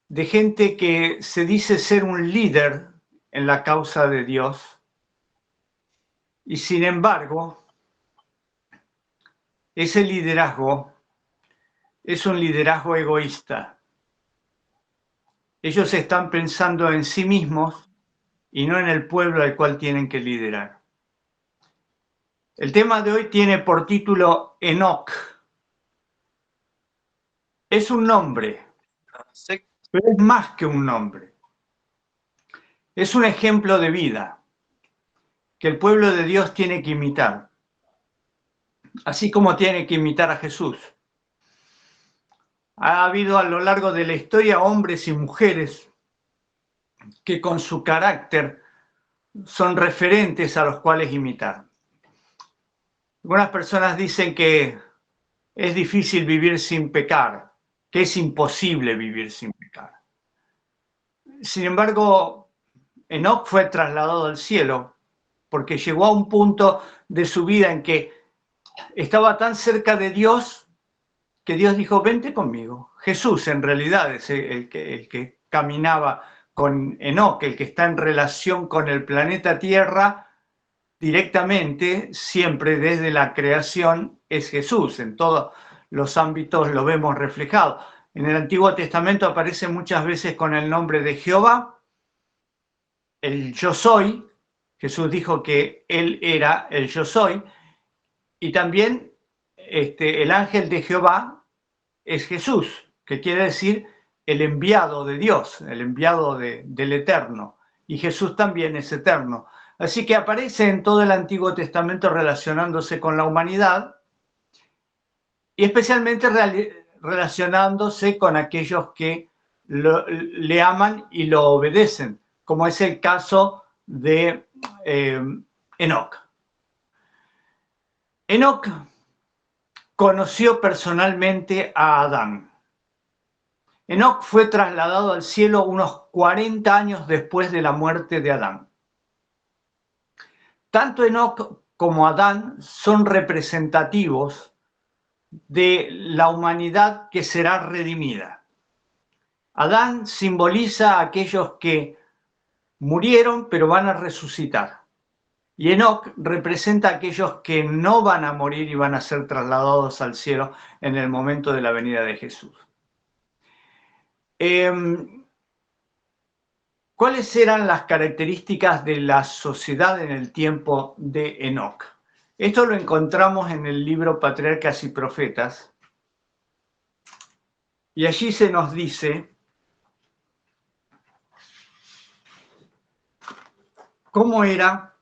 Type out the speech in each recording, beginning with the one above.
de gente que se dice ser un líder en la causa de Dios y sin embargo ese liderazgo es un liderazgo egoísta. Ellos están pensando en sí mismos y no en el pueblo al cual tienen que liderar. El tema de hoy tiene por título Enoc. Es un nombre, pero es más que un nombre. Es un ejemplo de vida que el pueblo de Dios tiene que imitar, así como tiene que imitar a Jesús. Ha habido a lo largo de la historia hombres y mujeres que con su carácter son referentes a los cuales imitar. Algunas personas dicen que es difícil vivir sin pecar, que es imposible vivir sin pecar. Sin embargo, Enoc fue trasladado al cielo porque llegó a un punto de su vida en que estaba tan cerca de Dios que Dios dijo, vente conmigo. Jesús en realidad es el que caminaba con Enoc, el que está en relación con el planeta Tierra directamente, siempre desde la creación, es Jesús. En todos los ámbitos lo vemos reflejado. En el Antiguo Testamento aparece muchas veces con el nombre de Jehová, el yo soy. Jesús dijo que él era el yo soy. Y también el ángel de Jehová es Jesús, que quiere decir el enviado de Dios, el enviado del Eterno. Y Jesús también es eterno. Así que aparece en todo el Antiguo Testamento relacionándose con la humanidad y especialmente relacionándose con aquellos que le aman y lo obedecen, como es el caso de Enoc. Enoc conoció personalmente a Adán. Enoc fue trasladado al cielo unos 40 años después de la muerte de Adán. Tanto Enoc como Adán son representativos de la humanidad que será redimida. Adán simboliza a aquellos que murieron pero van a resucitar. Y Enoc representa a aquellos que no van a morir y van a ser trasladados al cielo en el momento de la venida de Jesús. ¿Cuáles eran las características de la sociedad en el tiempo de Enoc? Esto lo encontramos en el libro Patriarcas y Profetas. Y allí se nos dice cómo era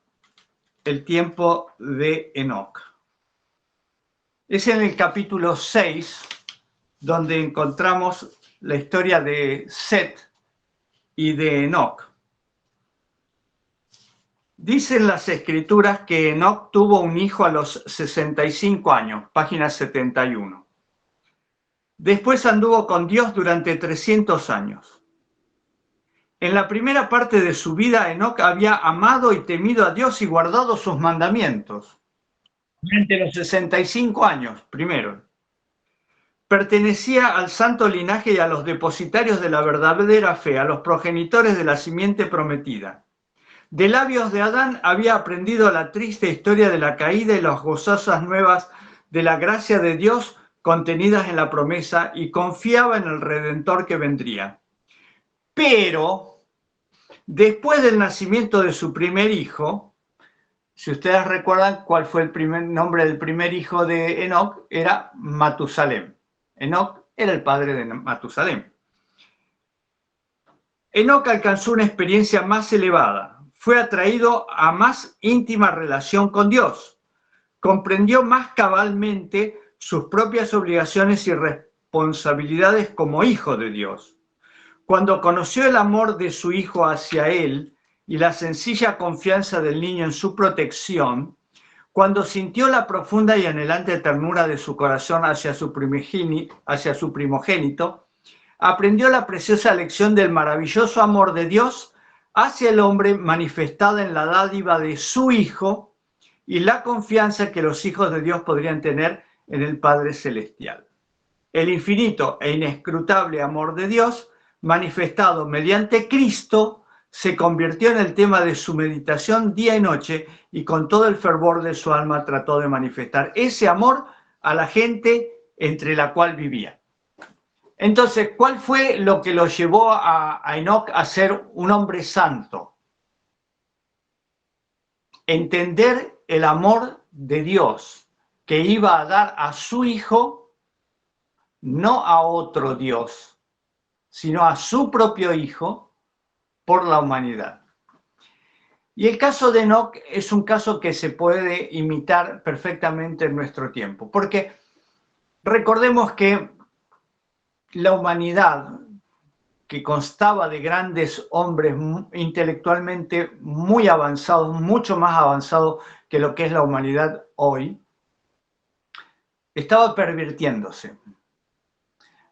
el tiempo de Enoc. Es en el capítulo 6 donde encontramos la historia de Set y de Enoc. Dicen las escrituras que Enoc tuvo un hijo a los 65 años, página 71. Después anduvo con Dios durante 300 años. En la primera parte de su vida, Enoc había amado y temido a Dios y guardado sus mandamientos. Durante los 65 años, primero. Pertenecía al santo linaje y a los depositarios de la verdadera fe, a los progenitores de la simiente prometida. De labios de Adán había aprendido la triste historia de la caída y las gozosas nuevas de la gracia de Dios contenidas en la promesa y confiaba en el Redentor que vendría. Pero, después del nacimiento de su primer hijo, si ustedes recuerdan cuál fue el primer nombre del primer hijo de Enoc, era Matusalem. Enoc era el padre de Matusalem. Enoc alcanzó una experiencia más elevada, fue atraído a más íntima relación con Dios, comprendió más cabalmente sus propias obligaciones y responsabilidades como hijo de Dios. Cuando conoció el amor de su hijo hacia él y la sencilla confianza del niño en su protección, cuando sintió la profunda y anhelante ternura de su corazón hacia su primogénito, aprendió la preciosa lección del maravilloso amor de Dios hacia el hombre manifestada en la dádiva de su Hijo y la confianza que los hijos de Dios podrían tener en el Padre Celestial. el infinito e inescrutable amor de Dios, manifestado mediante Cristo, se convirtió en el tema de su meditación día y noche y con todo el fervor de su alma trató de manifestar ese amor a la gente entre la cual vivía. Entonces, ¿cuál fue lo que lo llevó a Enoc a ser un hombre santo? Entender el amor de Dios que iba a dar a su hijo, no a otro Dios, sino a su propio hijo por la humanidad. Y el caso de Enoc es un caso que se puede imitar perfectamente en nuestro tiempo, porque recordemos que la humanidad, que constaba de grandes hombres intelectualmente muy avanzados, mucho más avanzados que lo que es la humanidad hoy, estaba pervirtiéndose.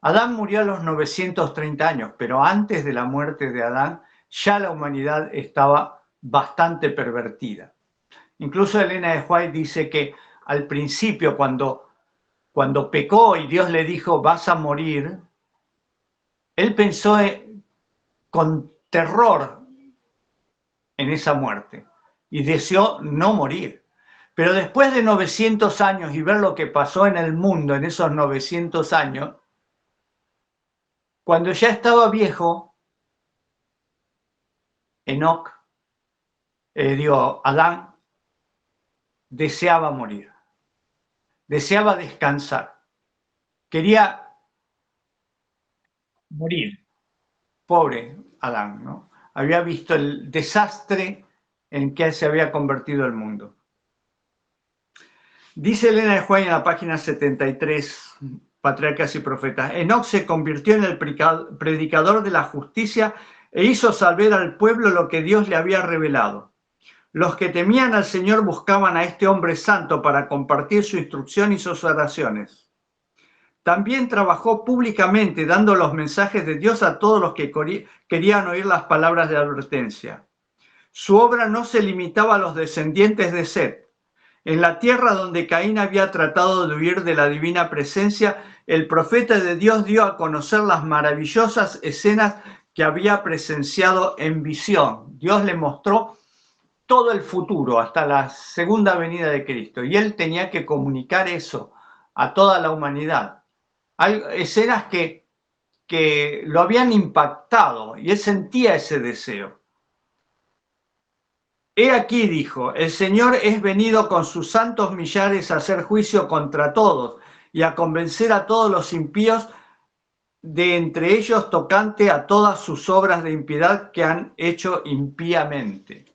Adán murió a los 930 años, pero antes de la muerte de Adán ya la humanidad estaba bastante pervertida. Incluso Elena de White dice que al principio, cuando pecó y Dios le dijo vas a morir, él pensó con terror en esa muerte y deseó no morir. Pero después de 900 años y ver lo que pasó en el mundo en esos 900 años, cuando ya estaba viejo, Enoc, Adán, deseaba morir, deseaba descansar, quería morir. Pobre Adán, ¿no? Había visto el desastre en que se había convertido el mundo. Dice Elena de White en la página 73, Patriarcas y Profetas, Enoc se convirtió en el predicador de la justicia e hizo saber al pueblo lo que Dios le había revelado. Los que temían al Señor buscaban a este hombre santo para compartir su instrucción y sus oraciones. También trabajó públicamente dando los mensajes de Dios a todos los que querían oír las palabras de advertencia. Su obra no se limitaba a los descendientes de Set. En la tierra donde Caín había tratado de huir de la divina presencia, el profeta de Dios dio a conocer las maravillosas escenas que había presenciado en visión. Dios le mostró todo el futuro hasta la segunda venida de Cristo y él tenía que comunicar eso a toda la humanidad. Hay escenas que lo habían impactado y él sentía ese deseo. He aquí, dijo, el Señor es venido con sus santos millares a hacer juicio contra todos y a convencer a todos los impíos, de entre ellos tocante a todas sus obras de impiedad que han hecho impíamente.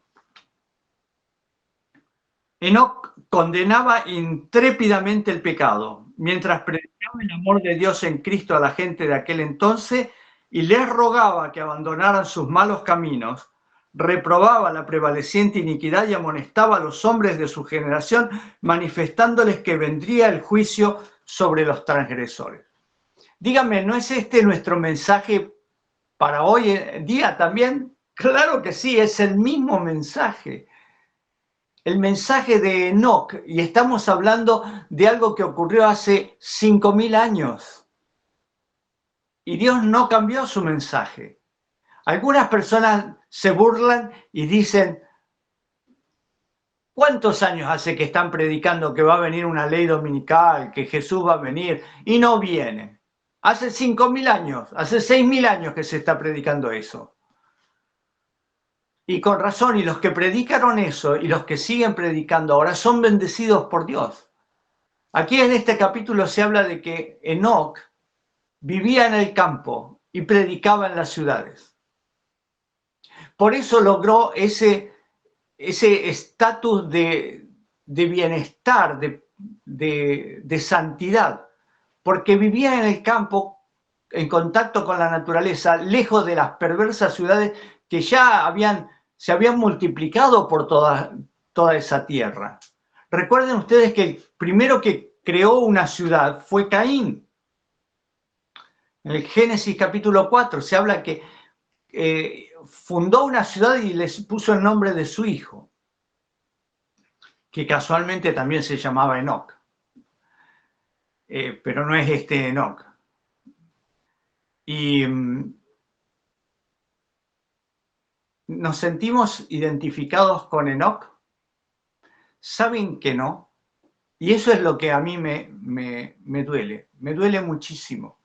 Enoc condenaba intrépidamente el pecado, mientras predicaba el amor de Dios en Cristo a la gente de aquel entonces y les rogaba que abandonaran sus malos caminos, reprobaba la prevaleciente iniquidad y amonestaba a los hombres de su generación, manifestándoles que vendría el juicio sobre los transgresores. Dígame, ¿no es este nuestro mensaje para hoy en día también? Claro que sí, es el mismo mensaje. El mensaje de Enoc, y estamos hablando de algo que ocurrió hace 5.000 años. Y Dios no cambió su mensaje. Algunas personas se burlan y dicen, ¿cuántos años hace que están predicando que va a venir una ley dominical, que Jesús va a venir y no viene? Hace 5.000 años, hace 6.000 años que se está predicando eso. Y con razón, y los que predicaron eso y los que siguen predicando ahora son bendecidos por Dios. Aquí en este capítulo se habla de que Enoc vivía en el campo y predicaba en las ciudades. Por eso logró ese estatus de bienestar, de santidad, porque vivía en el campo, en contacto con la naturaleza, lejos de las perversas ciudades que ya se habían multiplicado por toda esa tierra. Recuerden ustedes que el primero que creó una ciudad fue Caín. En el Génesis capítulo 4 se habla que fundó una ciudad y les puso el nombre de su hijo, que casualmente también se llamaba Enoc. Pero no es este Enoc. Y nos sentimos identificados con Enoc. ¿Saben que no? Y eso es lo que a mí me duele muchísimo.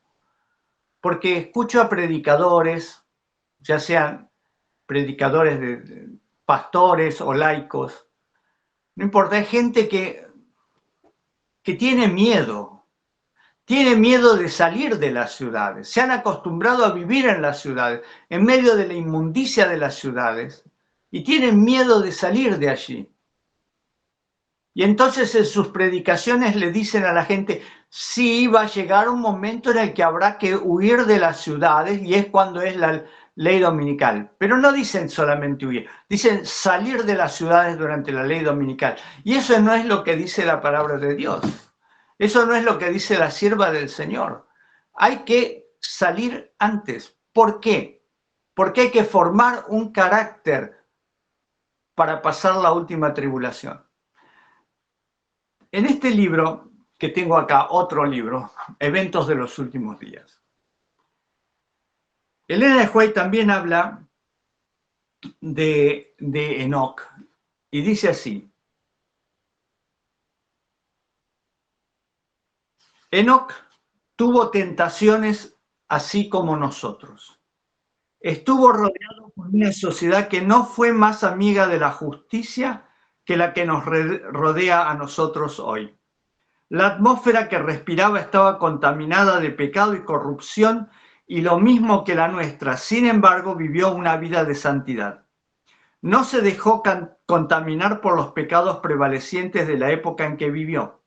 Porque escucho a predicadores, ya sean predicadores de pastores o laicos, no importa, hay gente que tiene miedo de salir de las ciudades, se han acostumbrado a vivir en las ciudades, en medio de la inmundicia de las ciudades, y tienen miedo de salir de allí. Y entonces en sus predicaciones le dicen a la gente, sí, va a llegar un momento en el que habrá que huir de las ciudades, y es cuando es la ley dominical. Pero no dicen solamente huir, dicen salir de las ciudades durante la ley dominical. Y eso no es lo que dice la palabra de Dios. Eso no es lo que dice la sierva del Señor. Hay que salir antes. ¿Por qué? Porque hay que formar un carácter para pasar la última tribulación. En este libro, que tengo acá, otro libro, Eventos de los Últimos Días, Elena de White también habla de Enoc y dice así: Enoc tuvo tentaciones así como nosotros. Estuvo rodeado por una sociedad que no fue más amiga de la justicia que la que nos rodea a nosotros hoy. La atmósfera que respiraba estaba contaminada de pecado y corrupción, y lo mismo que la nuestra. Sin embargo, vivió una vida de santidad. No se dejó contaminar por los pecados prevalecientes de la época en que vivió.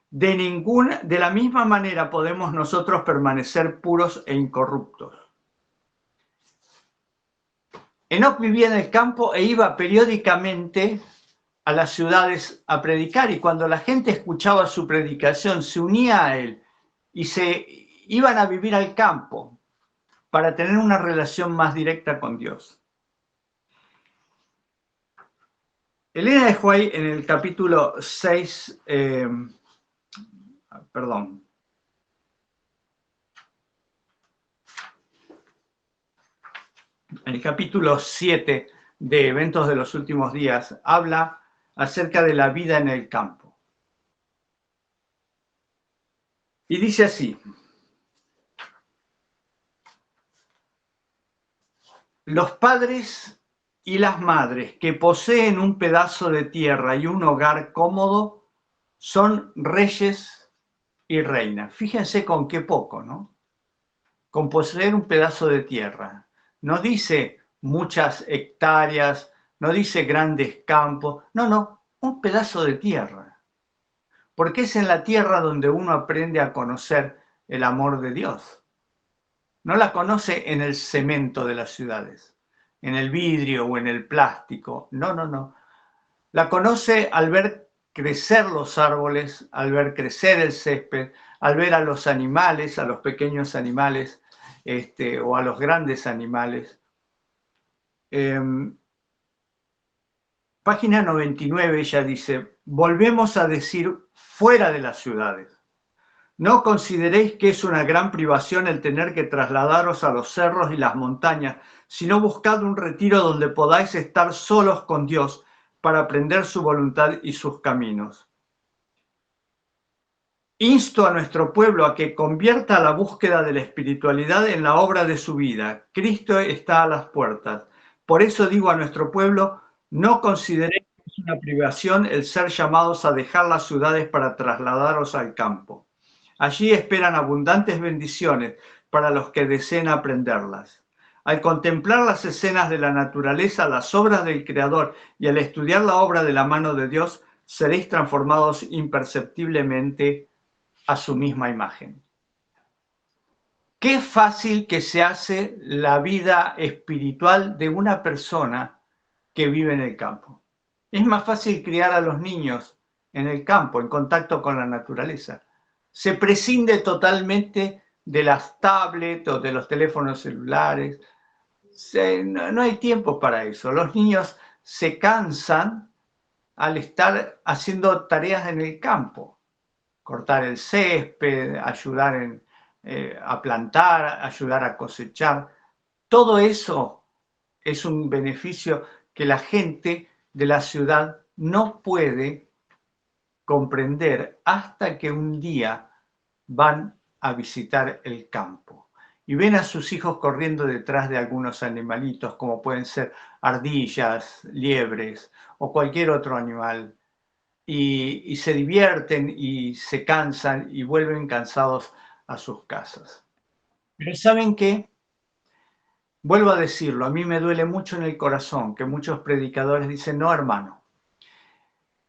De la misma manera podemos nosotros permanecer puros e incorruptos. Enoc vivía en el campo e iba periódicamente a las ciudades a predicar, y cuando la gente escuchaba su predicación se unía a él y se iban a vivir al campo para tener una relación más directa con Dios. Elena de White en el capítulo 6, en el capítulo 7 de Eventos de los Últimos Días, habla acerca de la vida en el campo. Y dice así: los padres y las madres que poseen un pedazo de tierra y un hogar cómodo son reyes y reinas. Fíjense con qué poco, ¿no? Con poseer un pedazo de tierra. No dice muchas hectáreas, no dice grandes campos, no, un pedazo de tierra. Porque es en la tierra donde uno aprende a conocer el amor de Dios. No la conoce en el cemento de las ciudades, en el vidrio o en el plástico. No. La conoce al ver crecer los árboles, al ver crecer el césped, al ver a los animales, a los pequeños animales, o a los grandes animales. Página 99 ella dice: volvemos a decir fuera de las ciudades. No consideréis que es una gran privación el tener que trasladaros a los cerros y las montañas, sino buscad un retiro donde podáis estar solos con Dios para aprender su voluntad y sus caminos. Insto a nuestro pueblo a que convierta la búsqueda de la espiritualidad en la obra de su vida. Cristo está a las puertas. Por eso digo a nuestro pueblo: no consideréis que es una privación el ser llamados a dejar las ciudades para trasladaros al campo. Allí esperan abundantes bendiciones para los que deseen aprenderlas. Al contemplar las escenas de la naturaleza, las obras del Creador, y al estudiar la obra de la mano de Dios, seréis transformados imperceptiblemente a su misma imagen. Qué fácil que se hace la vida espiritual de una persona que vive en el campo. Es más fácil criar a los niños en el campo, en contacto con la naturaleza. Se prescinde totalmente de las tablets o de los teléfonos celulares. No hay tiempo para eso. Los niños se cansan al estar haciendo tareas en el campo. Cortar el césped, ayudar a plantar, ayudar a cosechar. Todo eso es un beneficio que la gente de la ciudad no puede comprender hasta que un día van a visitar el campo y ven a sus hijos corriendo detrás de algunos animalitos, como pueden ser ardillas, liebres o cualquier otro animal, y se divierten y se cansan y vuelven cansados a sus casas. Pero ¿saben qué? Vuelvo a decirlo, a mí me duele mucho en el corazón que muchos predicadores dicen, no, hermano,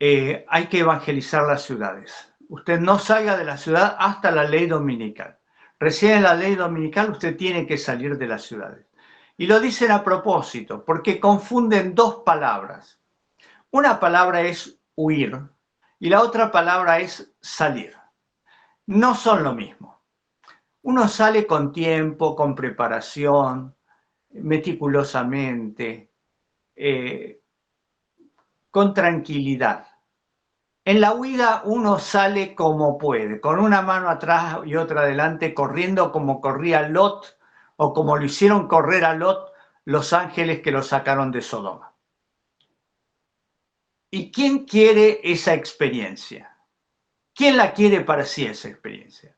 hay que evangelizar las ciudades. Usted no salga de la ciudad hasta la ley dominical. Recién en la ley dominical usted tiene que salir de las ciudades. Y lo dicen a propósito, porque confunden dos palabras. Una palabra es huir y la otra palabra es salir. No son lo mismo. Uno sale con tiempo, con preparación, meticulosamente, con tranquilidad. En la huida uno sale como puede, con una mano atrás y otra adelante, corriendo como corría Lot o como lo hicieron correr a Lot los ángeles que lo sacaron de Sodoma. ¿Y quién quiere esa experiencia? ¿Quién la quiere para sí esa experiencia?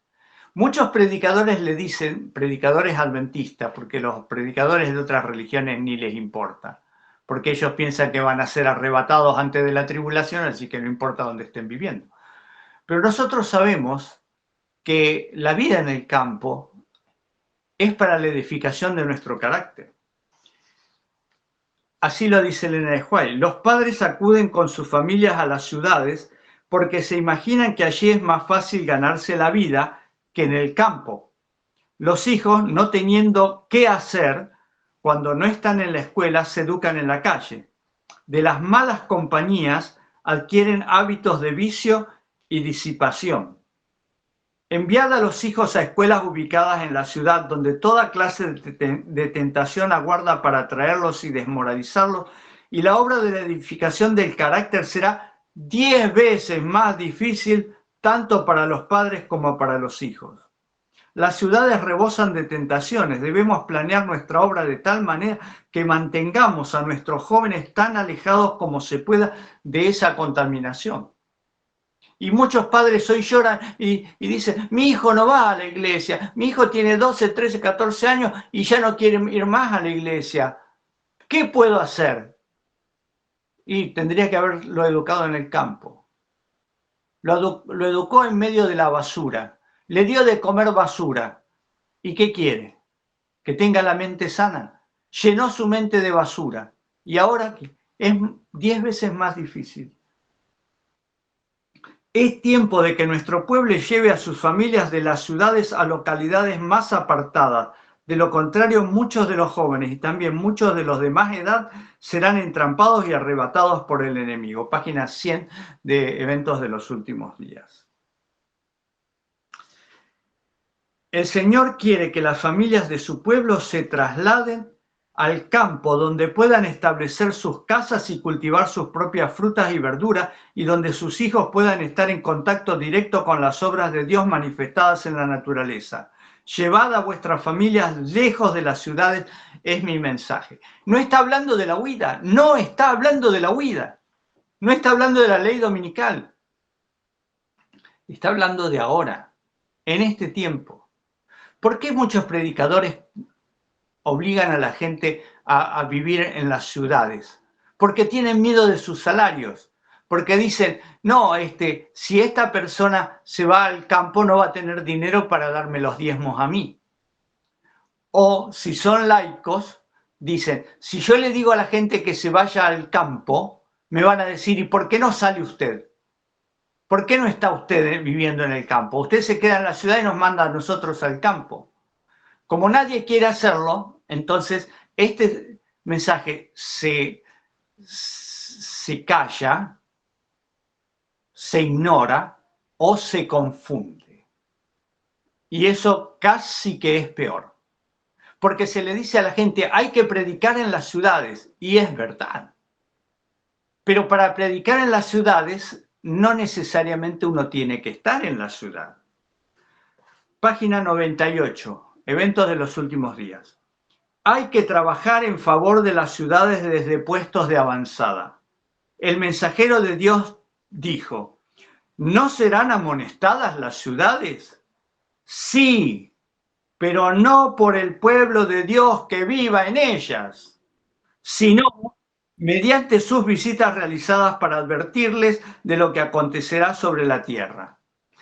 Muchos predicadores le dicen, predicadores adventistas, porque los predicadores de otras religiones ni les importa, porque ellos piensan que van a ser arrebatados antes de la tribulación, así que no importa dónde estén viviendo. Pero nosotros sabemos que la vida en el campo es para la edificación de nuestro carácter. Así lo dice Elena de White. Los padres acuden con sus familias a las ciudades porque se imaginan que allí es más fácil ganarse la vida que en el campo. Los hijos, no teniendo qué hacer, cuando no están en la escuela, se educan en la calle. De las malas compañías adquieren hábitos de vicio y disipación. Enviad a los hijos a escuelas ubicadas en la ciudad donde toda clase de tentación aguarda para atraerlos y desmoralizarlos, y la obra de la edificación del carácter será 10 veces más difícil tanto para los padres como para los hijos. Las ciudades rebosan de tentaciones. Debemos planear nuestra obra de tal manera que mantengamos a nuestros jóvenes tan alejados como se pueda de esa contaminación. Y muchos padres hoy lloran y dicen, mi hijo no va a la iglesia, mi hijo tiene 12, 13, 14 años y ya no quiere ir más a la iglesia. ¿Qué puedo hacer? Y tendría que haberlo educado en el campo. Lo educó en medio de la basura, le dio de comer basura. ¿Y qué quiere? Que tenga la mente sana. Llenó su mente de basura y ahora es 10 veces más difícil. Es tiempo de que nuestro pueblo lleve a sus familias de las ciudades a localidades más apartadas. De lo contrario, muchos de los jóvenes y también muchos de los de más edad serán entrampados y arrebatados por el enemigo. Página 100 de Eventos de los Últimos Días. El Señor quiere que las familias de su pueblo se trasladen al campo donde puedan establecer sus casas y cultivar sus propias frutas y verduras y donde sus hijos puedan estar en contacto directo con las obras de Dios manifestadas en la naturaleza. Llevad a vuestras familias lejos de las ciudades, es mi mensaje. No está hablando de la huida, no está hablando de la huida, no está hablando de la ley dominical, está hablando de ahora, en este tiempo. ¿Por qué muchos predicadores obligan a la gente a vivir en las ciudades? Porque tienen miedo de sus salarios, porque dicen, no, si esta persona se va al campo no va a tener dinero para darme los diezmos a mí. O si son laicos, dicen, si yo le digo a la gente que se vaya al campo, me van a decir, ¿y por qué no sale usted? ¿Por qué no está usted viviendo en el campo? Usted se queda en la ciudad y nos manda a nosotros al campo. Como nadie quiere hacerlo, entonces este mensaje se calla, se ignora o se confunde. Y eso casi que es peor. Porque se le dice a la gente, hay que predicar en las ciudades, y es verdad. Pero para predicar en las ciudades, no necesariamente uno tiene que estar en la ciudad. Página 98, eventos de los últimos días. Hay que trabajar en favor de las ciudades desde puestos de avanzada. El mensajero de Dios dijo, ¿no serán amonestadas las ciudades? Sí, pero no por el pueblo de Dios que viva en ellas, sino mediante sus visitas realizadas para advertirles de lo que acontecerá sobre la tierra.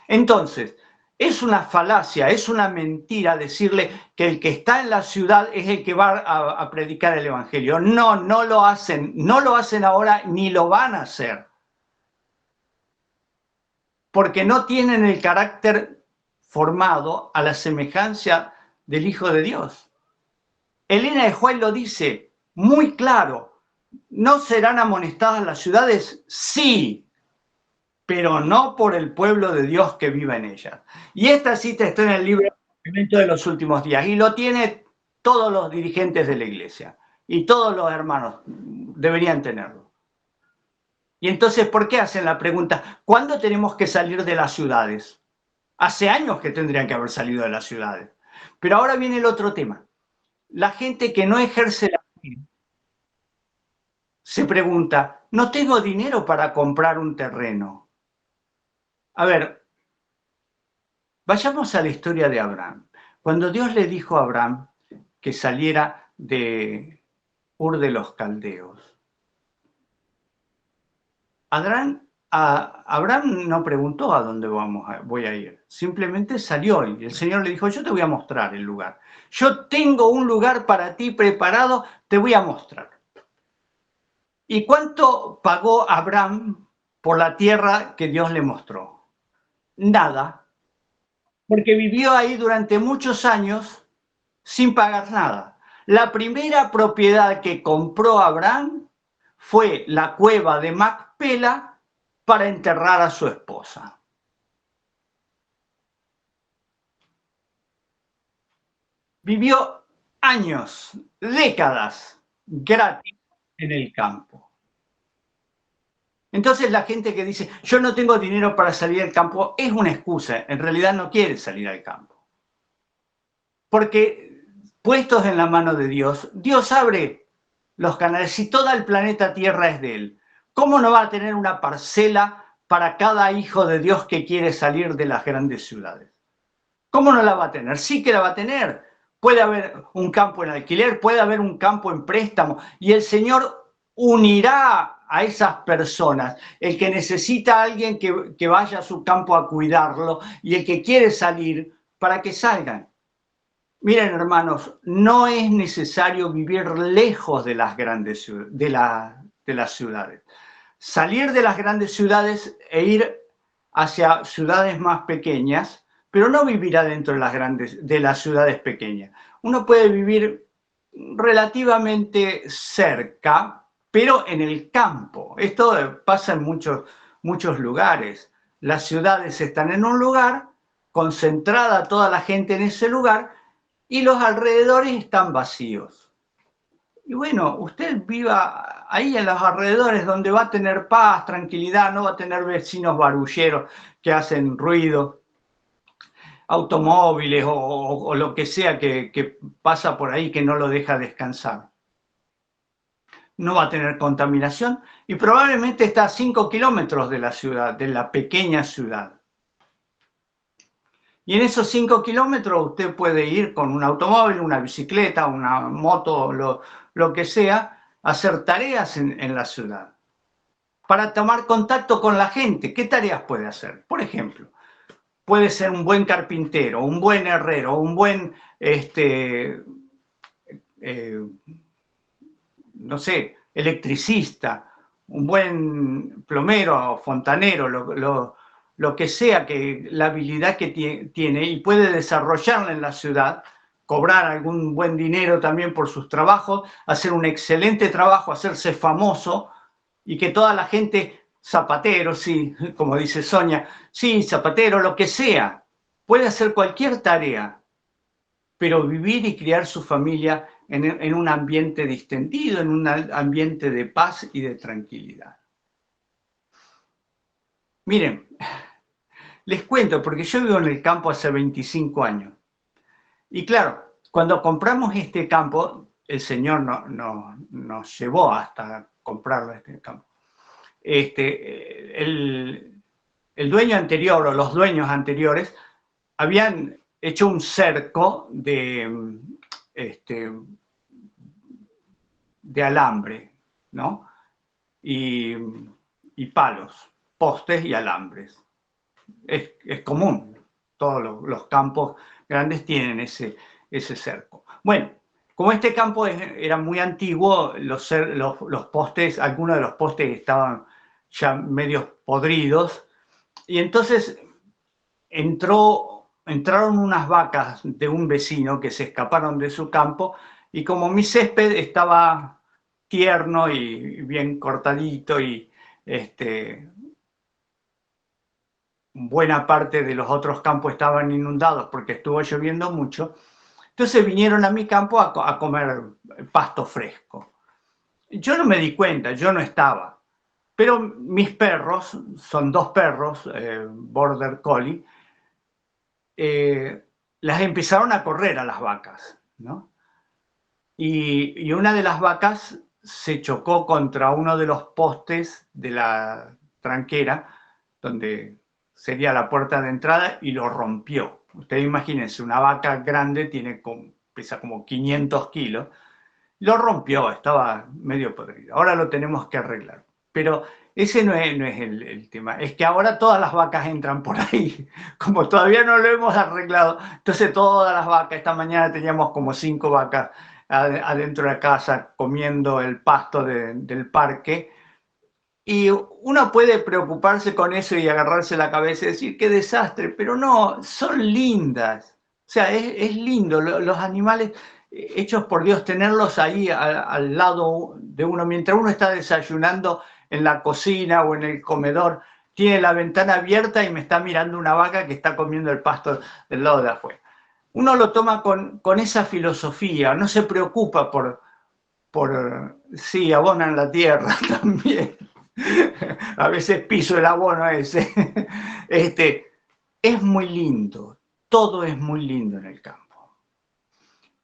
Entonces, es una falacia, es una mentira decirle que el que está en la ciudad es el que va a predicar el evangelio. No, no lo hacen ahora ni lo van a hacer. Porque no tienen el carácter formado a la semejanza del Hijo de Dios. Elena de White lo dice muy claro. ¿No serán amonestadas las ciudades? Sí, pero no por el pueblo de Dios que viva en ellas. Y esta cita está en el libro Evento de los Últimos Días y lo tiene todos los dirigentes de la iglesia y todos los hermanos deberían tenerlo. Y entonces, ¿por qué hacen la pregunta? ¿Cuándo tenemos que salir de las ciudades? Hace años que tendrían que haber salido de las ciudades. Pero ahora viene el otro tema. La gente que no ejerce la fe se pregunta, no tengo dinero para comprar un terreno. A ver, vayamos a la historia de Abraham. Cuando Dios le dijo a Abraham que saliera de Ur de los Caldeos, Abraham no preguntó a dónde voy a ir, simplemente salió y el Señor le dijo, yo te voy a mostrar el lugar. Yo tengo un lugar para ti preparado, te voy a mostrar. ¿Y cuánto pagó Abraham por la tierra que Dios le mostró? Nada, porque vivió ahí durante muchos años sin pagar nada. La primera propiedad que compró Abraham fue la cueva de Macpela para enterrar a su esposa. Vivió años, décadas, gratis en el campo. Entonces la gente que dice, yo no tengo dinero para salir al campo, es una excusa, en realidad no quiere salir al campo. Porque puestos en la mano de Dios, Dios abre los canales. Si todo el planeta Tierra es de Él, ¿cómo no va a tener una parcela para cada hijo de Dios que quiere salir de las grandes ciudades? ¿Cómo no la va a tener? Sí que la va a tener. Puede haber un campo en alquiler, puede haber un campo en préstamo, y el Señor unirá a esas personas, el que necesita a alguien que vaya a su campo a cuidarlo y el que quiere salir para que salgan. Miren, hermanos, no es necesario vivir lejos de las grandes de las ciudades. Salir de las grandes ciudades e ir hacia ciudades más pequeñas, pero no vivir adentro de las ciudades pequeñas. Uno puede vivir relativamente cerca, pero en el campo. Esto pasa en muchos lugares. Las ciudades están en un lugar, concentrada toda la gente en ese lugar, y los alrededores están vacíos. Y bueno, usted viva ahí en los alrededores donde va a tener paz, tranquilidad, no va a tener vecinos barulleros que hacen ruido, automóviles o lo que sea que pasa por ahí que no lo deja descansar. No va a tener contaminación y probablemente está a 5 kilómetros de la ciudad, de la pequeña ciudad. Y en esos 5 kilómetros usted puede ir con un automóvil, una bicicleta, una moto, lo que sea, a hacer tareas en la ciudad. Para tomar contacto con la gente, ¿qué tareas puede hacer? Por ejemplo, puede ser un buen carpintero, un buen herrero, un buen, no sé, electricista, un buen plomero o fontanero, lo que sea, que la habilidad que tiene y puede desarrollarla en la ciudad, cobrar algún buen dinero también por sus trabajos, hacer un excelente trabajo, hacerse famoso y que toda la gente, zapatero, sí, como dice Sonia, sí, zapatero, lo que sea, puede hacer cualquier tarea, pero vivir y criar su familia en un ambiente distendido, en un ambiente de paz y de tranquilidad. Miren, Les cuento, porque yo vivo en el campo hace 25 años. Y claro, cuando compramos este campo, el señor nos llevó hasta comprarlo este campo. El dueño anterior o los dueños anteriores habían hecho un cerco de alambre, ¿no? Y palos, postes y alambres. Es común, todos los campos grandes tienen ese cerco. Bueno, como este campo era muy antiguo, los postes, algunos de los postes estaban ya medio podridos, y entonces entraron unas vacas de un vecino que se escaparon de su campo, y como mi césped estaba tierno y bien cortadito, y buena parte de los otros campos estaban inundados porque estuvo lloviendo mucho, entonces vinieron a mi campo a comer pasto fresco. Yo no me di cuenta, yo no estaba, pero mis perros, son dos perros, Border Collie, las empezaron a correr a las vacas, ¿no? Y una de las vacas se chocó contra uno de los postes de la tranquera, donde sería la puerta de entrada, y lo rompió. Ustedes imagínense, una vaca grande pesa como 500 kilos, lo rompió, estaba medio podrido. Ahora lo tenemos que arreglar. Pero ese no es el tema, es que ahora todas las vacas entran por ahí, como todavía no lo hemos arreglado, entonces todas las vacas, esta mañana teníamos como 5 vacas adentro de la casa comiendo el pasto del parque, y uno puede preocuparse con eso y agarrarse la cabeza y decir qué desastre, pero no, son lindas. O sea, es lindo, los animales hechos por Dios, tenerlos ahí al lado de uno, mientras uno está desayunando en la cocina o en el comedor, tiene la ventana abierta y me está mirando una vaca que está comiendo el pasto del lado de afuera. Uno lo toma con esa filosofía, no se preocupa sí, abonan la tierra también. A veces piso el abono ese. Es muy lindo, todo es muy lindo en el campo.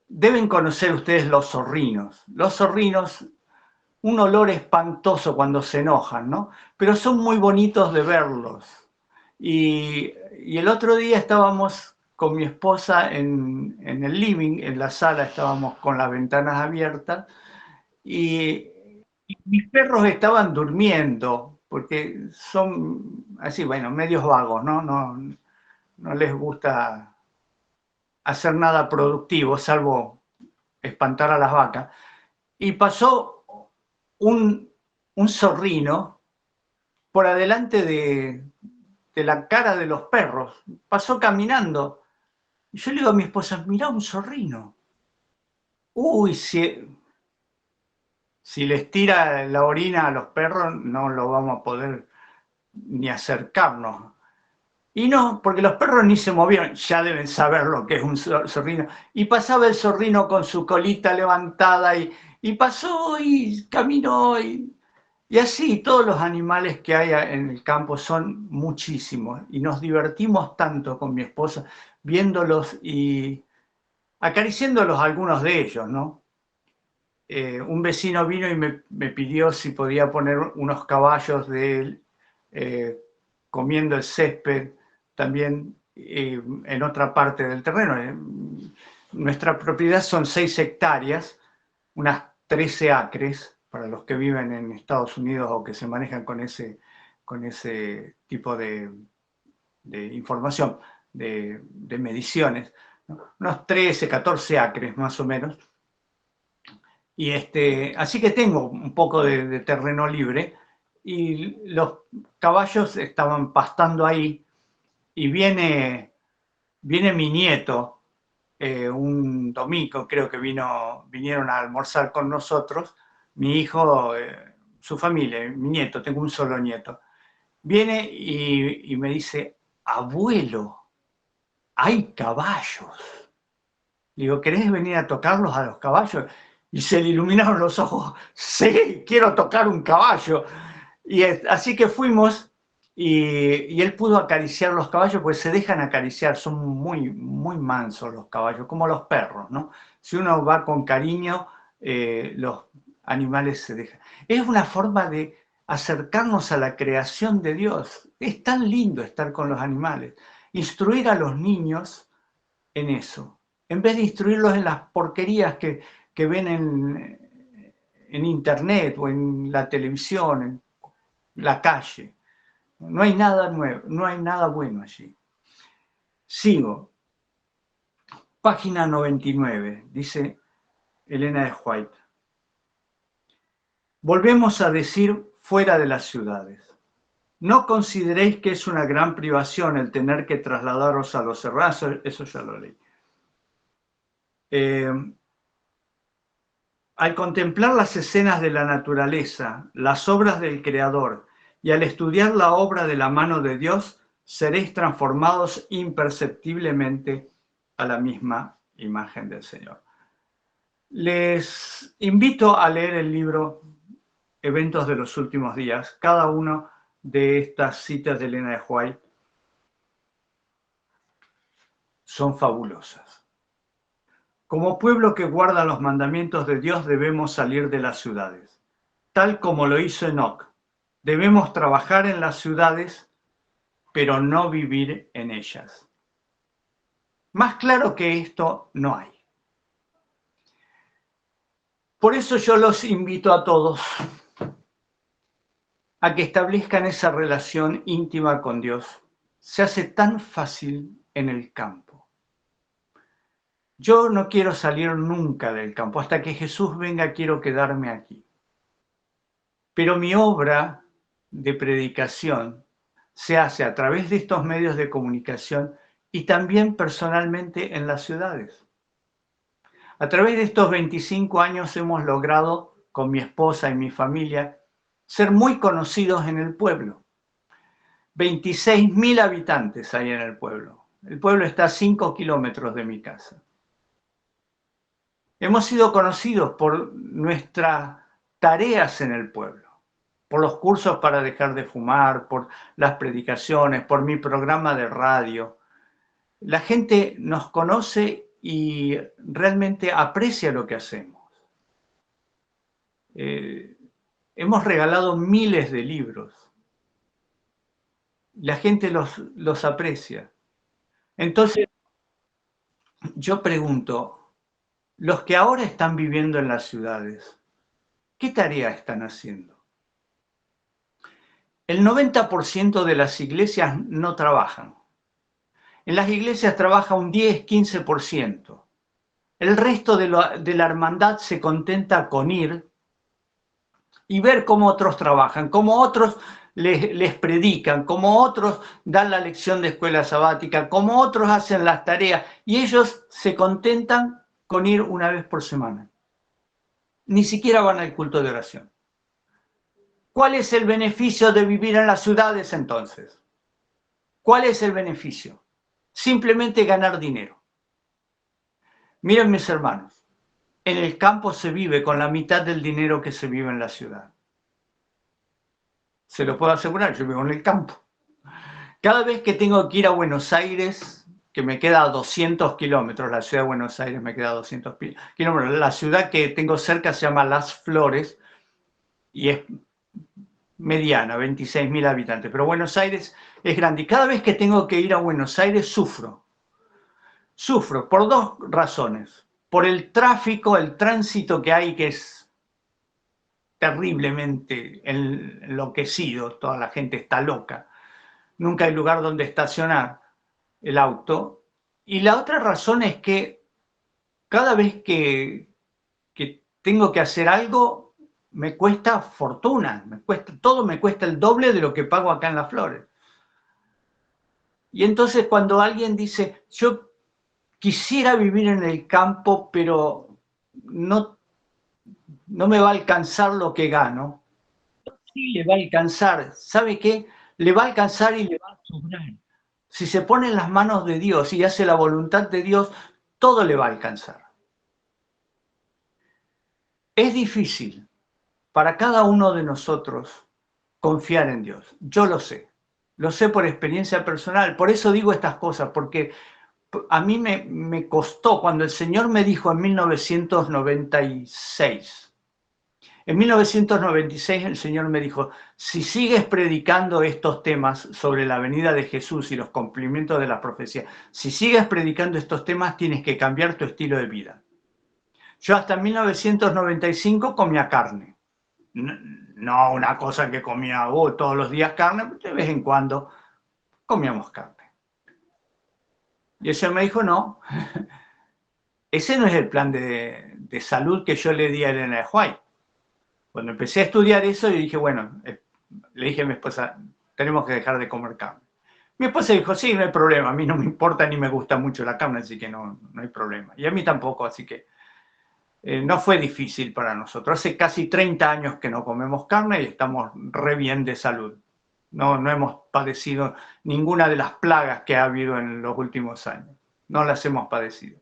Deben conocer ustedes los zorrinos. Los zorrinos, un olor espantoso cuando se enojan, ¿no? Pero son muy bonitos de verlos. Y el otro día estábamos con mi esposa en el living, en la sala, estábamos con las ventanas abiertas, y mis perros estaban durmiendo, porque son así, bueno, medios vagos, ¿no? No les gusta hacer nada productivo, salvo espantar a las vacas. Y pasó un zorrino por adelante de la cara de los perros, pasó caminando. Y yo le digo a mi esposa, mirá un zorrino. Uy, si les tira la orina a los perros, no lo vamos a poder ni acercarnos. Y no, porque los perros ni se movieron, ya deben saber lo que es un zorrino. Y pasaba el zorrino con su colita levantada y pasó y caminó. Y así, todos los animales que hay en el campo son muchísimos. Y nos divertimos tanto con mi esposa viéndolos y acariciándolos algunos de ellos, ¿no? Un vecino vino y me pidió si podía poner unos caballos de él comiendo el césped también en otra parte del terreno. Nuestra propiedad son 6 hectáreas, unas 13 acres, para los que viven en Estados Unidos o que se manejan con ese tipo de información, de mediciones, ¿no? Unos 13, 14 acres más o menos. Y así que tengo un poco de terreno libre, y los caballos estaban pastando ahí, y viene mi nieto, un domingo creo que vinieron a almorzar con nosotros, mi hijo, su familia, mi nieto, tengo un solo nieto, viene y me dice, abuelo, hay caballos. Digo, ¿querés venir a tocarlos a los caballos? Y se le iluminaron los ojos. Sí, quiero tocar un caballo. Y así que fuimos y él pudo acariciar los caballos, pues se dejan acariciar, son muy, muy mansos los caballos, como los perros, ¿no? Si uno va con cariño, los animales se dejan. Es una forma de acercarnos a la creación de Dios. Es tan lindo estar con los animales. Instruir a los niños en eso, en vez de instruirlos en las porquerías que ven en internet o en la televisión, en la calle. No hay nada nuevo, no hay nada bueno allí. Sigo. Página 99, dice Elena de White. Volvemos a decir fuera de las ciudades. No consideréis que es una gran privación el tener que trasladaros a los cerrazos, eso ya lo leí. Al contemplar las escenas de la naturaleza, las obras del Creador, y al estudiar la obra de la mano de Dios, seréis transformados imperceptiblemente a la misma imagen del Señor. Les invito a leer el libro Eventos de los Últimos Días. Cada una de estas citas de Elena de White son fabulosas. Como pueblo que guarda los mandamientos de Dios debemos salir de las ciudades, tal como lo hizo Enoc. Debemos trabajar en las ciudades, pero no vivir en ellas. Más claro que esto no hay. Por eso yo los invito a todos a que establezcan esa relación íntima con Dios. Se hace tan fácil en el campo. Yo no quiero salir nunca del campo. Hasta que Jesús venga quiero quedarme aquí. Pero mi obra de predicación se hace a través de estos medios de comunicación y también personalmente en las ciudades. A través de estos 25 años hemos logrado, con mi esposa y mi familia, ser muy conocidos en el pueblo. 26.000 habitantes hay en el pueblo. El pueblo está a 5 kilómetros de mi casa. Hemos sido conocidos por nuestras tareas en el pueblo, por los cursos para dejar de fumar, por las predicaciones, por mi programa de radio. La gente nos conoce y realmente aprecia lo que hacemos. Hemos regalado miles de libros. La gente los aprecia. Entonces, yo pregunto, los que ahora están viviendo en las ciudades, ¿qué tarea están haciendo? El 90% de las iglesias no trabajan. En las iglesias trabaja un 10-15%. El resto de la hermandad se contenta con ir y ver cómo otros trabajan, cómo otros les predican, cómo otros dan la lección de escuela sabática, cómo otros hacen las tareas, y ellos se contentan con ir una vez por semana. Ni siquiera van al culto de oración. ¿Cuál es el beneficio de vivir en las ciudades entonces? ¿Cuál es el beneficio? Simplemente ganar dinero. Miren, mis hermanos, en el campo se vive con la mitad del dinero que se vive en la ciudad. Se lo puedo asegurar, yo vivo en el campo. Cada vez que tengo que ir a Buenos Aires, que me queda a 200 kilómetros, la ciudad de Buenos Aires me queda a 200 kilómetros, la ciudad que tengo cerca se llama Las Flores y es mediana, 26.000 habitantes, pero Buenos Aires es grande. Y cada vez que tengo que ir a Buenos Aires sufro. Sufro por dos razones. Por el tráfico, el tránsito que hay, que es terriblemente enloquecido, toda la gente está loca. Nunca hay lugar donde estacionar el auto. Y la otra razón es que cada vez que tengo que hacer algo, me cuesta fortuna, todo me cuesta el doble de lo que pago acá en Las Flores. Y entonces cuando alguien dice, yo quisiera vivir en el campo, pero no me va a alcanzar lo que gano. Sí, le va a alcanzar. ¿Sabe qué? Le va a alcanzar y le va a sobrar. Si se pone en las manos de Dios y hace la voluntad de Dios, todo le va a alcanzar. Es difícil para cada uno de nosotros confiar en Dios. Yo lo sé. lo sé por experiencia personal. Por eso digo estas cosas, porque a mí me costó cuando el Señor me dijo en 1996. En 1996 el Señor me dijo, si sigues predicando estos temas sobre la venida de Jesús y los cumplimientos de la profecía, si sigues predicando estos temas tienes que cambiar tu estilo de vida. Yo hasta 1995 comía carne. No una cosa que comía todos los días carne, de vez en cuando comíamos carne. Y el Señor me dijo, no, ese no es el plan de salud que yo le di a Elena de White. Cuando empecé a estudiar eso, yo dije, bueno, le dije a mi esposa, tenemos que dejar de comer carne. Mi esposa dijo, sí, no hay problema, a mí no me importa ni me gusta mucho la carne, así que no hay problema. Y a mí tampoco, así que no fue difícil para nosotros. Hace casi 30 años que no comemos carne y estamos re bien de salud. No hemos padecido ninguna de las plagas que ha habido en los últimos años. No las hemos padecido.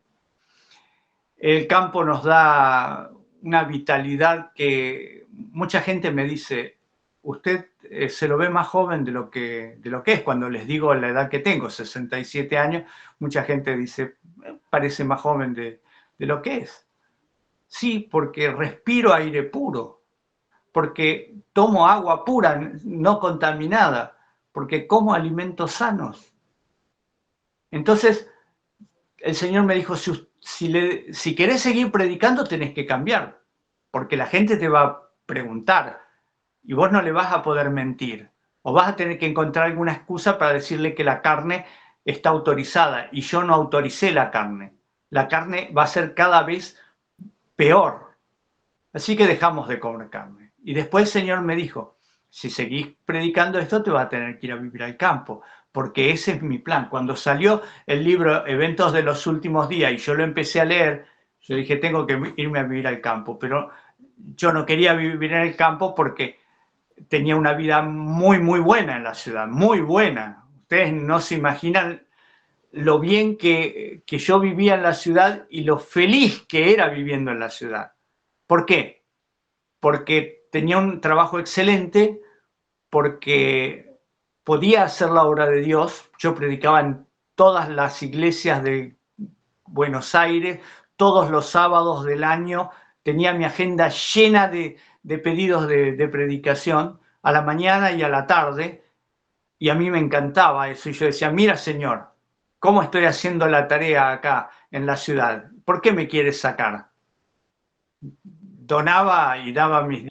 El campo nos da una vitalidad que mucha gente me dice, usted se lo ve más joven de lo que es. Cuando les digo la edad que tengo, 67 años, mucha gente dice, parece más joven de lo que es. Sí, porque respiro aire puro, porque tomo agua pura, no contaminada, porque como alimentos sanos. Entonces, el Señor me dijo, si querés seguir predicando, tenés que cambiar, porque la gente te va a preguntar y vos no le vas a poder mentir, o vas a tener que encontrar alguna excusa para decirle que la carne está autorizada, y yo no autoricé la carne. La carne va a ser cada vez peor. Así que dejamos de comer carne. Y después el Señor me dijo, si seguís predicando esto, te vas a tener que ir a vivir al campo, porque ese es mi plan. Cuando salió el libro Eventos de los Últimos Días y yo lo empecé a leer, yo dije, tengo que irme a vivir al campo, pero yo no quería vivir en el campo porque tenía una vida muy, muy buena en la ciudad, muy buena. Ustedes no se imaginan lo bien que yo vivía en la ciudad y lo feliz que era viviendo en la ciudad. ¿Por qué? Porque tenía un trabajo excelente, porque podía hacer la obra de Dios. Yo predicaba en todas las iglesias de Buenos Aires, todos los sábados del año, tenía mi agenda llena de pedidos de predicación a la mañana y a la tarde, y a mí me encantaba eso. Y yo decía, mira Señor, ¿cómo estoy haciendo la tarea acá en la ciudad? ¿Por qué me quieres sacar? Donaba y daba mis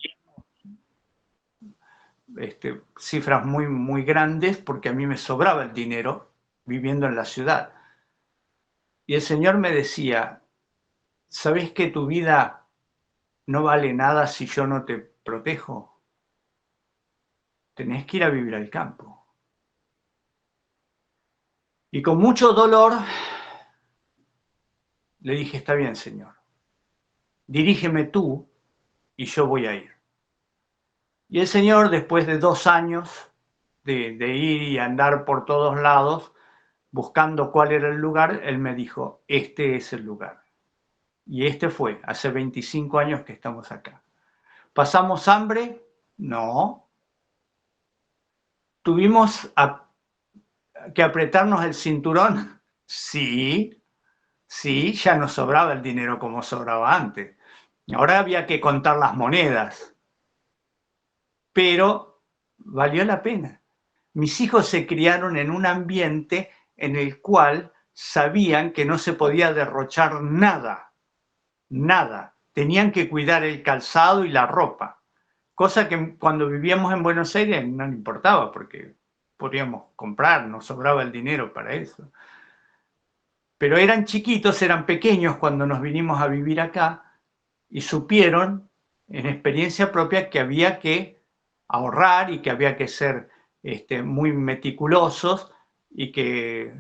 cifras muy, muy grandes porque a mí me sobraba el dinero viviendo en la ciudad. Y el Señor me decía, ¿sabes que tu vida no vale nada si yo no te protejo? Tenés que ir a vivir al campo. Y con mucho dolor le dije, está bien, Señor, dirígeme tú y yo voy a ir. Y el Señor, después de 2 años de ir y andar por todos lados, buscando cuál era el lugar, Él me dijo, este es el lugar. Y este fue, hace 25 años que estamos acá. ¿Pasamos hambre? No. ¿Tuvimos que apretarnos el cinturón? Sí, sí, ya no sobraba el dinero como sobraba antes. Ahora había que contar las monedas, pero valió la pena. Mis hijos se criaron en un ambiente en el cual sabían que no se podía derrochar nada, nada. Tenían que cuidar el calzado y la ropa, cosa que cuando vivíamos en Buenos Aires no le importaba porque podíamos comprar, nos sobraba el dinero para eso. Pero eran chiquitos, eran pequeños cuando nos vinimos a vivir acá y supieron en experiencia propia que había que ahorrar y que había que ser muy meticulosos y que,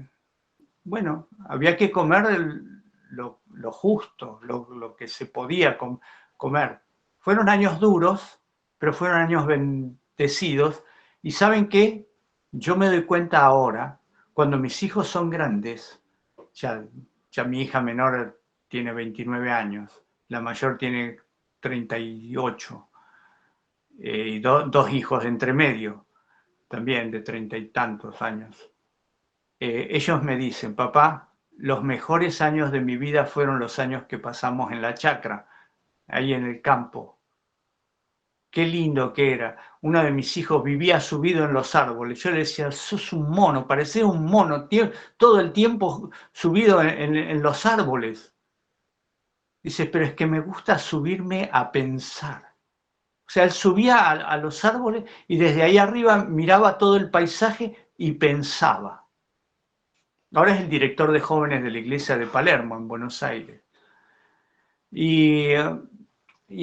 bueno, había que comer lo justo, lo que se podía comer. Fueron años duros, pero fueron años bendecidos. ¿Y saben qué? Yo me doy cuenta ahora, cuando mis hijos son grandes, ya mi hija menor tiene 29 años, la mayor tiene 38, y 2 hijos entre medio. también de 30 y tantos años. Ellos me dicen, papá, los mejores años de mi vida fueron los años que pasamos en la chacra, ahí en el campo. Qué lindo que era. Uno de mis hijos vivía subido en los árboles. Yo le decía, sos un mono, parecés un mono, todo el tiempo subido en los árboles. Dice, pero es que me gusta subirme a pensar. O sea, él subía a los árboles y desde ahí arriba miraba todo el paisaje y pensaba. Ahora es el director de jóvenes de la iglesia de Palermo, en Buenos Aires. Y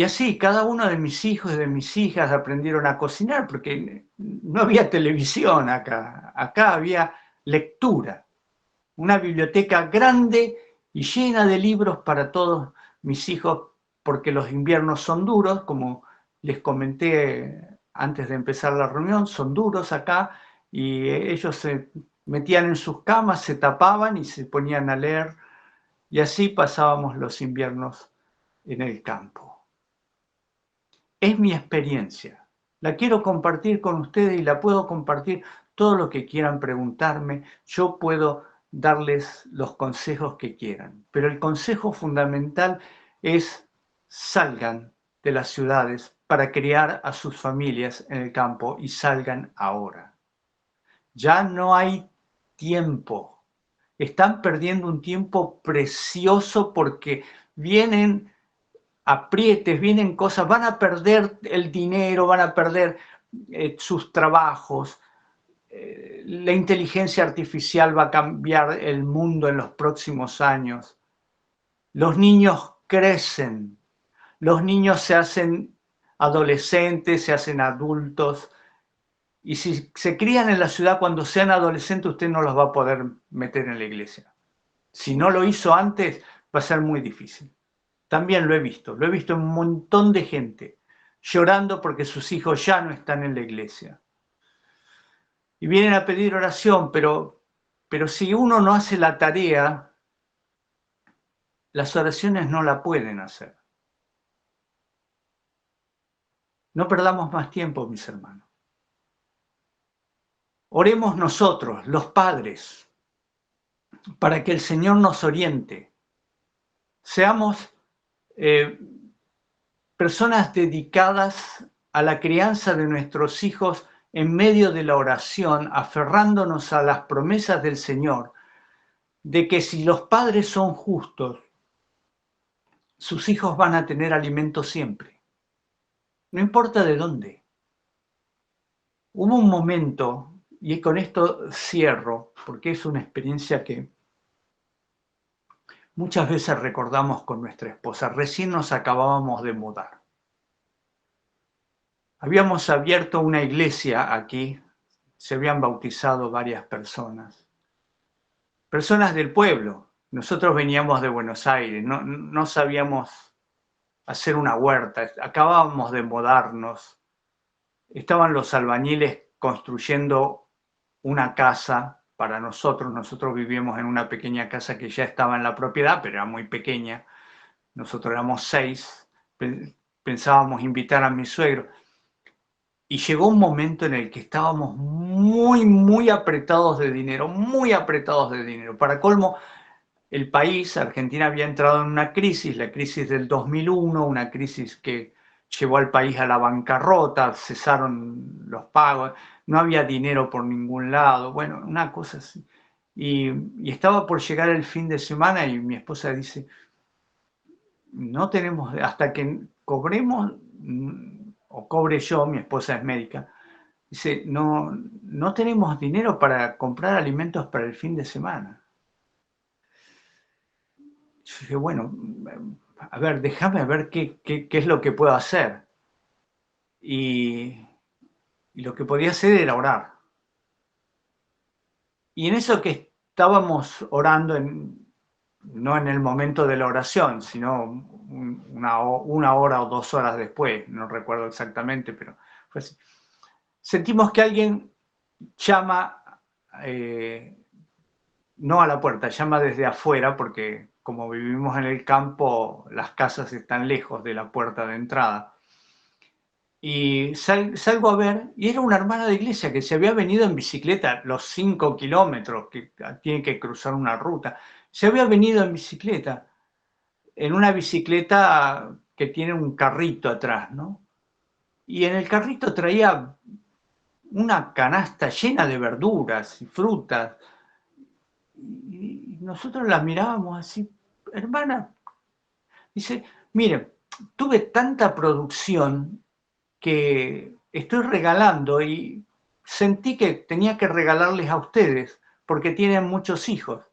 así, cada uno de mis hijos y de mis hijas aprendieron a cocinar, porque no había televisión acá. Acá había lectura, una biblioteca grande y llena de libros para todos mis hijos, porque los inviernos son duros, como les comenté antes de empezar la reunión, son duros acá, y ellos se metían en sus camas, se tapaban y se ponían a leer, y así pasábamos los inviernos en el campo. Es mi experiencia, la quiero compartir con ustedes y la puedo compartir todo lo que quieran preguntarme, yo puedo darles los consejos que quieran, pero el consejo fundamental es salgan de las ciudades para criar a sus familias en el campo y salgan ahora. Ya no hay tiempo, están perdiendo un tiempo precioso porque vienen aprietes, vienen cosas, van a perder el dinero, van a perder sus trabajos, la inteligencia artificial va a cambiar el mundo en los próximos años. Los niños crecen, los niños se hacen adolescentes, se hacen adultos, y si se crían en la ciudad cuando sean adolescentes, usted no los va a poder meter en la iglesia. Si no lo hizo antes, va a ser muy difícil. También lo he visto en un montón de gente llorando porque sus hijos ya no están en la iglesia. Y vienen a pedir oración, pero si uno no hace la tarea, las oraciones no la pueden hacer. No perdamos más tiempo, mis hermanos. Oremos nosotros, los padres, para que el Señor nos oriente. Seamos personas dedicadas a la crianza de nuestros hijos en medio de la oración, aferrándonos a las promesas del Señor, de que si los padres son justos, sus hijos van a tener alimento siempre, no importa de dónde. Hubo un momento, y con esto cierro, porque es una experiencia que muchas veces recordamos con nuestra esposa. Recién nos acabábamos de mudar. Habíamos abierto una iglesia aquí, se habían bautizado varias personas del pueblo. Nosotros veníamos de Buenos Aires, no sabíamos hacer una huerta, acabábamos de mudarnos. Estaban los albañiles construyendo una casa para nosotros. Nosotros vivíamos en una pequeña casa que ya estaba en la propiedad, pero era muy pequeña. Nosotros éramos 6, pensábamos invitar a mi suegro. Y llegó un momento en el que estábamos muy apretados de dinero, muy apretados de dinero. Para colmo, el país, Argentina, había entrado en una crisis, la crisis del 2001, una crisis que llevó al país a la bancarrota, cesaron los pagos, no había dinero por ningún lado, bueno, una cosa así. Y estaba por llegar el fin de semana y mi esposa dice, no tenemos, hasta que cobremos, o cobre yo, mi esposa es médica, dice, no tenemos dinero para comprar alimentos para el fin de semana. Yo dije, bueno, a ver, déjame ver qué es lo que puedo hacer. Y lo que podía hacer era orar. Y en eso que estábamos orando, no en el momento de la oración, sino una hora o 2 horas después, no recuerdo exactamente, pero fue así. Sentimos que alguien llama, no a la puerta, llama desde afuera, porque como vivimos en el campo, las casas están lejos de la puerta de entrada. y salgo a ver, y era una hermana de iglesia que se había venido en bicicleta los 5 kilómetros que tiene que cruzar una ruta. Se había venido en bicicleta, en una bicicleta que tiene un carrito atrás, ¿no? Y en el carrito traía una canasta llena de verduras y frutas. Y nosotros la mirábamos así, hermana. Dice, mire, tuve tanta producción que estoy regalando y sentí que tenía que regalarles a ustedes porque tienen muchos hijos.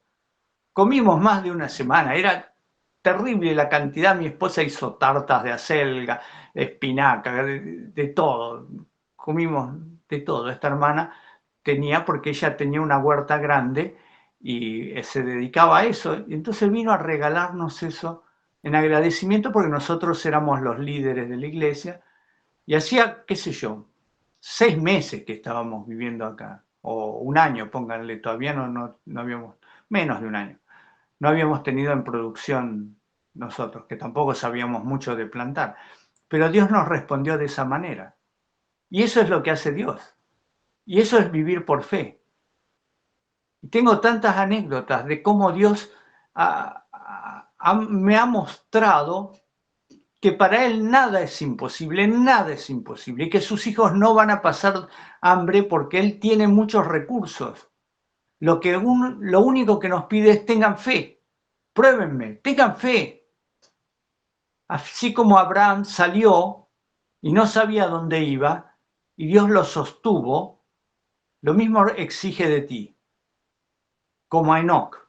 Comimos más de una semana, era terrible la cantidad. Mi esposa hizo tartas de acelga, de espinaca, de todo. Comimos de todo. Esta hermana tenía, porque ella tenía una huerta grande y se dedicaba a eso. Y entonces vino a regalarnos eso en agradecimiento porque nosotros éramos los líderes de la iglesia. Y hacía, qué sé yo, 6 meses que estábamos viviendo acá, o un año, pónganle, todavía no habíamos, menos de un año. No habíamos tenido en producción nosotros, que tampoco sabíamos mucho de plantar. Pero Dios nos respondió de esa manera. Y eso es lo que hace Dios. Y eso es vivir por fe. Y tengo tantas anécdotas de cómo Dios me ha mostrado que para Él nada es imposible, y que sus hijos no van a pasar hambre porque Él tiene muchos recursos. Lo único que nos pide es tengan fe. Pruébenme, tengan fe. Así como Abraham salió y no sabía dónde iba y Dios lo sostuvo, lo mismo exige de ti, como a Enoc,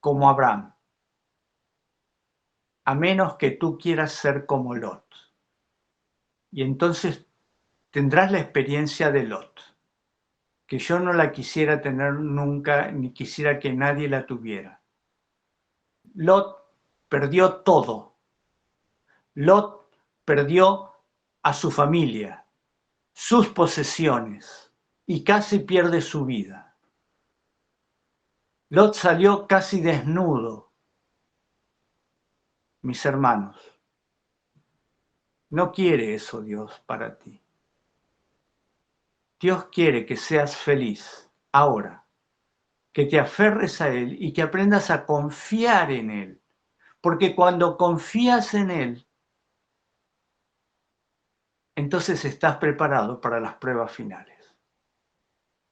como a Abraham, a menos que tú quieras ser como Lot. Y entonces tendrás la experiencia de Lot, que yo no la quisiera tener nunca, ni quisiera que nadie la tuviera. Lot perdió todo. Lot perdió a su familia, sus posesiones, y casi pierde su vida. Lot salió casi desnudo. Mis hermanos, no quiere eso Dios para ti. Dios quiere que seas feliz ahora, que te aferres a Él y que aprendas a confiar en Él. Porque cuando confías en Él, entonces estás preparado para las pruebas finales.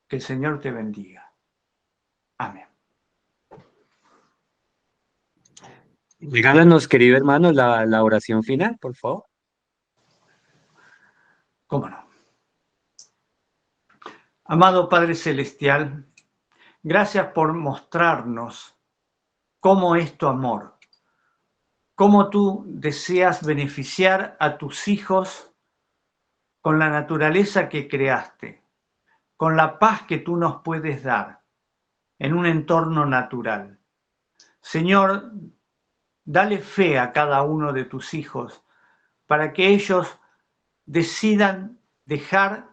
Que el Señor te bendiga. Amén. Regálanos, querido hermano, la oración final, por favor. ¿Cómo no? Amado Padre Celestial, gracias por mostrarnos cómo es tu amor, cómo tú deseas beneficiar a tus hijos con la naturaleza que creaste, con la paz que tú nos puedes dar en un entorno natural. Señor, dale fe a cada uno de tus hijos para que ellos decidan dejar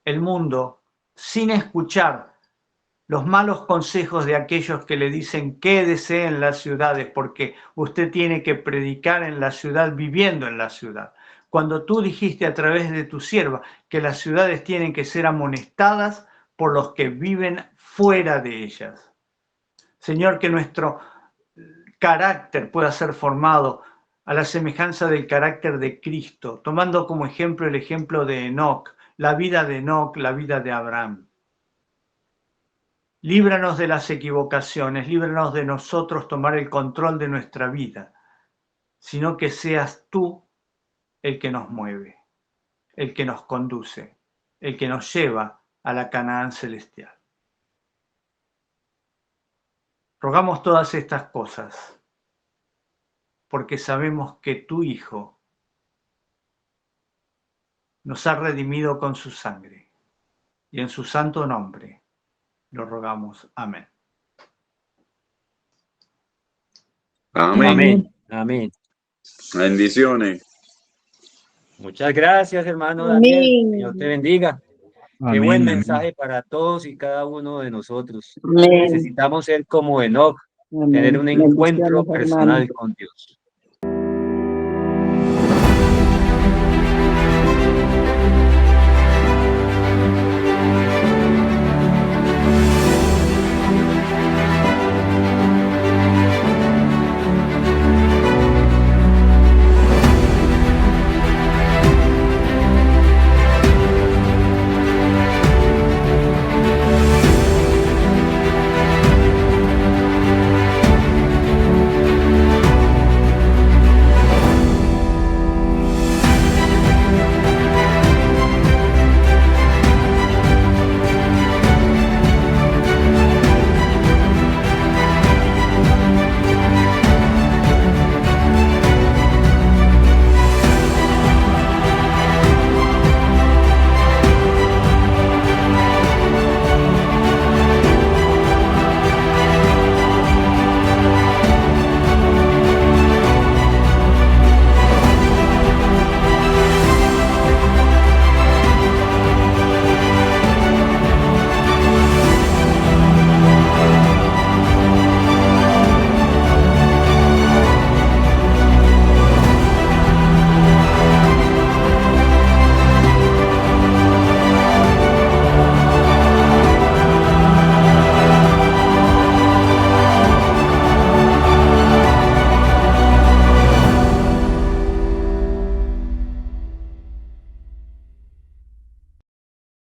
el mundo sin escuchar los malos consejos de aquellos que le dicen quédese en las ciudades porque usted tiene que predicar en la ciudad viviendo en la ciudad. Cuando tú dijiste a través de tu sierva que las ciudades tienen que ser amonestadas por los que viven fuera de ellas. Señor, que nuestro carácter pueda ser formado a la semejanza del carácter de Cristo, tomando como ejemplo el ejemplo de Enoc, la vida de Enoc, la vida de Abraham. Líbranos de las equivocaciones, líbranos de nosotros tomar el control de nuestra vida, sino que seas tú el que nos mueve, el que nos conduce, el que nos lleva a la Canaán celestial. Rogamos todas estas cosas porque sabemos que tu Hijo nos ha redimido con su sangre y en su santo nombre lo rogamos. Amén. Amén. Amén. Amén. Bendiciones. Muchas gracias, hermano Daniel. Dios te Amén. bendiga. Qué Amén, buen amén. mensaje para todos y cada uno de nosotros. Amén. Necesitamos ser como Enoc, tener Amén. un encuentro Bendiciones, hermano. personal con Dios.